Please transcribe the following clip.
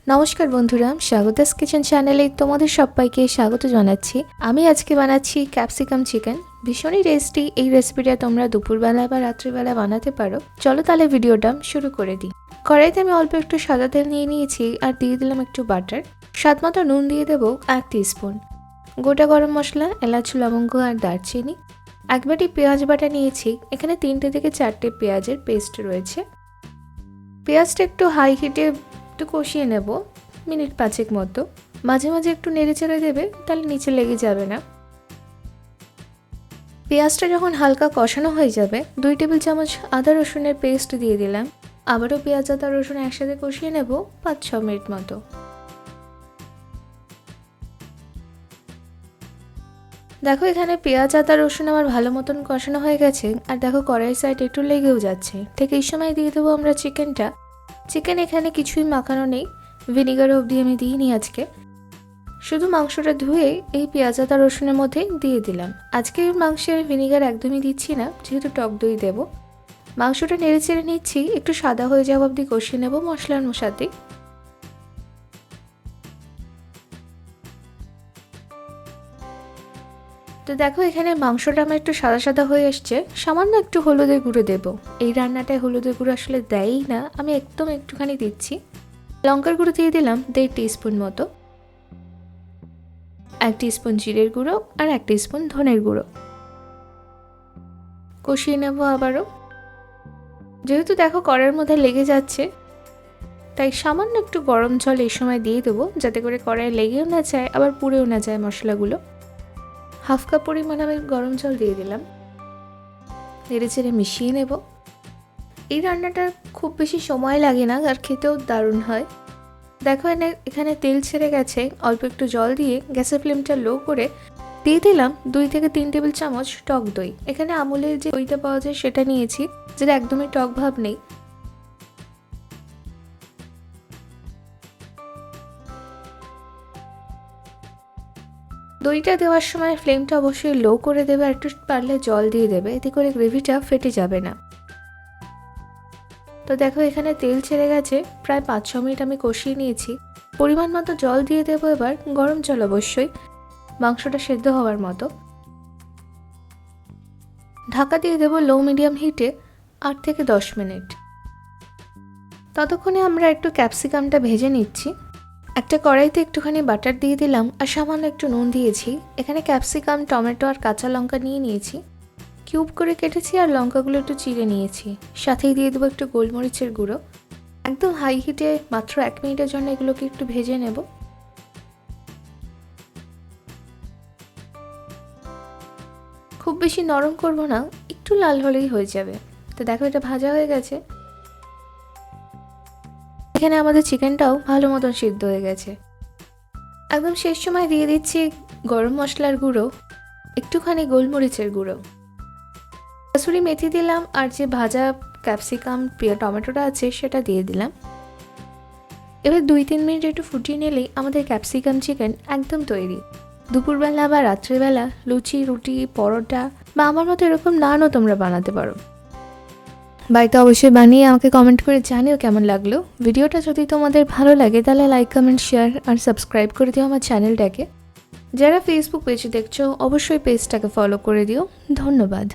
নমস্কার বন্ধুরা, স্বাগতাস কিচেন চ্যানেলে তোমাদের সবাইকে স্বাগত জানাচ্ছি। আমি আজকে বানাচ্ছি ক্যাপসিকাম চিকেন। ভীষণই টেস্টি এই রেসিপিটা তোমরা দুপুরবেলা বা রাত্রিবেলা বানাতে পারো। চলো তাহলে ভিডিওটা শুরু করে দিই। কড়াইতে আমি অল্প একটু সাদা তেল নিয়ে নিয়েছি আর দিয়ে দিলাম একটু বাটার। স্বাদ মতো নুন দিয়ে দেবো 1 টিস্পুন। গোটা গরম মশলা, এলাচ, লবঙ্গ আর দারচিনি। 1 বাটি পেঁয়াজ বাটা নিয়েছি। এখানে 3টে থেকে 4টে পেঁয়াজের পেস্ট রয়েছে। পেঁয়াজটা একটু হাই হিটে একটু কষিয়ে নেব মিনিট 5 মতো। মাঝে মাঝে একটু নেড়েচেড়ে দেবে, তাহলে নিচে লেগে যাবে না। পেঁয়াজটা যখন হালকা কষানো হয়ে যাবে 2 টেবিল চামচ আদা রসুনের পেস্ট দিয়ে দিলাম। আবারও পেঁয়াজ আদা রসুন একসাথে কষিয়ে নেব 5-6 মিনিট মতো। দেখো এখানে পেঁয়াজ আদা রসুন আমার ভালো মতন কষানো হয়ে গেছে। আর দেখো কড়াইয়ের সাইড একটু লেগেও যাচ্ছে। ঠিক এই সময় দিয়ে দেবো আমরা চিকেনটা। চিকেন এখানে কিছুই মাখানো নেই, ভিনিগার অবধি আমি দিইনি আজকে। শুধু মাংসটা ধুয়ে এই পেঁয়াজ আদা রসুনের মধ্যে দিয়ে দিলাম। আজকে মাংসের ভিনিগার একদমই দিচ্ছি না, যেহেতু টক দই দেবো। মাংসটা নেড়ে চেড়ে নিচ্ছি, একটু সাদা হয়ে যাওয়া অবধি কষিয়ে নেবো মশলার সাথে। তো দেখো এখানে মাংসটা আমার একটু সাদা সাদা হয়ে এসছে। সামান্য একটু হলুদের গুঁড়ো দেবো। এই রান্নাটায় হলুদের গুঁড়ো আসলে দেয়ই না, আমি একটুখানি দিচ্ছি। লঙ্কার গুঁড়ো দিয়ে দিলাম 1.5 টিস্পুন মতো। 1 টিস্পুন জিরের গুঁড়ো আর 1 টিস্পুন ধনের গুঁড়ো। কষিয়ে নেবো আবারও। যেহেতু দেখো কড়াইয়ের মধ্যে লেগে যাচ্ছে, তাই সামান্য একটু গরম জল এই সময় দিয়ে দেবো, যাতে করে কড়াইয়ে লেগেও না যায় আবার পুড়েও না যায় মশলাগুলো। 1/2 কাপ পরিমাণ আমি গরম জল দিয়ে দিলাম। নেড়ে চেড়ে মিশিয়ে নেব। এই রান্নাটার খুব বেশি সময় লাগে না আর খেতেও দারুণ হয়। দেখো এখানে তেল ছেড়ে গেছে। অল্প একটু জল দিয়ে গ্যাসের ফ্লেমটা লো করে দিয়ে দিলাম 2 থেকে 3 টেবিল চামচ টক দই। এখানে আমুলের যে দইটা পাওয়া যায় সেটা নিয়েছি, যেটা একদমই টক ভাব নেই। দইটা দেওয়ার সময় ফ্লেমটা অবশ্যই লো করে দেবে আর একটু পারলে জল দিয়ে দেবে, এতে করে গ্রেভিটা ফেটে যাবে না। তো দেখো এখানে তেল ছেড়ে গেছে। প্রায় 5-6 মিনিট আমি কষিয়ে নিয়েছি। পরিমাণ মতো জল দিয়ে দেবো এবার, গরম জল অবশ্যই, মাংসটা সেদ্ধ হওয়ার মতো। ঢাকা দিয়ে দেবো লো মিডিয়াম হিটে 8 থেকে 10 মিনিট। ততক্ষণে আমরা একটু ক্যাপসিকামটা ভেজে নিচ্ছি। একটা কড়াইতে একটুখানি বাটার দিয়ে দিলাম আর সামান্য একটু নুন দিয়েছি। এখানে ক্যাপসিকাম, টমেটো আর কাঁচা লঙ্কা নিয়ে নিয়েছি, কিউব করে কেটেছি আর লঙ্কাগুলো একটু চিড়ে নিয়েছি। সাথেই দিয়ে দেবো একটু গোলমরিচের গুঁড়ো। একদম হাই হিটে মাত্র 1 মিনিটের জন্য এগুলোকে একটু ভেজে নেব। খুব বেশি নরম করব না, একটু লাল হলেই হয়ে যাবে। তো দেখো এটা ভাজা হয়ে গেছে। এখানে আমাদের চিকেনটাও ভালো মতন সিদ্ধ হয়ে গেছে। একদম শেষ সময় দিয়ে দিচ্ছি গরম মশলার গুঁড়ো, একটুখানি গোলমরিচের গুঁড়ো, কসুরি মেথি দিলাম আর যে ভাজা ক্যাপসিকাম টমেটোটা আছে সেটা দিয়ে দিলাম। এবার 2-3 মিনিট একটু ফুটিয়ে নিলেই আমাদের ক্যাপসিকাম চিকেন একদম তৈরি। দুপুরবেলা বা রাত্রিবেলা লুচি, রুটি, পরোটা বা আমার মতো এরকম নানও তোমরা বানাতে পারো। বাড়িতে অবশ্যই বানিয়ে আমাকে কমেন্ট করে জানিও কেমন লাগলো। ভিডিওটা যদি তোমাদের ভালো লাগে তাহলে লাইক, কমেন্ট, শেয়ার আর সাবস্ক্রাইব করে দিও আমার চ্যানেলটাকে। যারা ফেসবুক পেজে দেখছো অবশ্যই পেজটাকে ফলো করে দিও। ধন্যবাদ।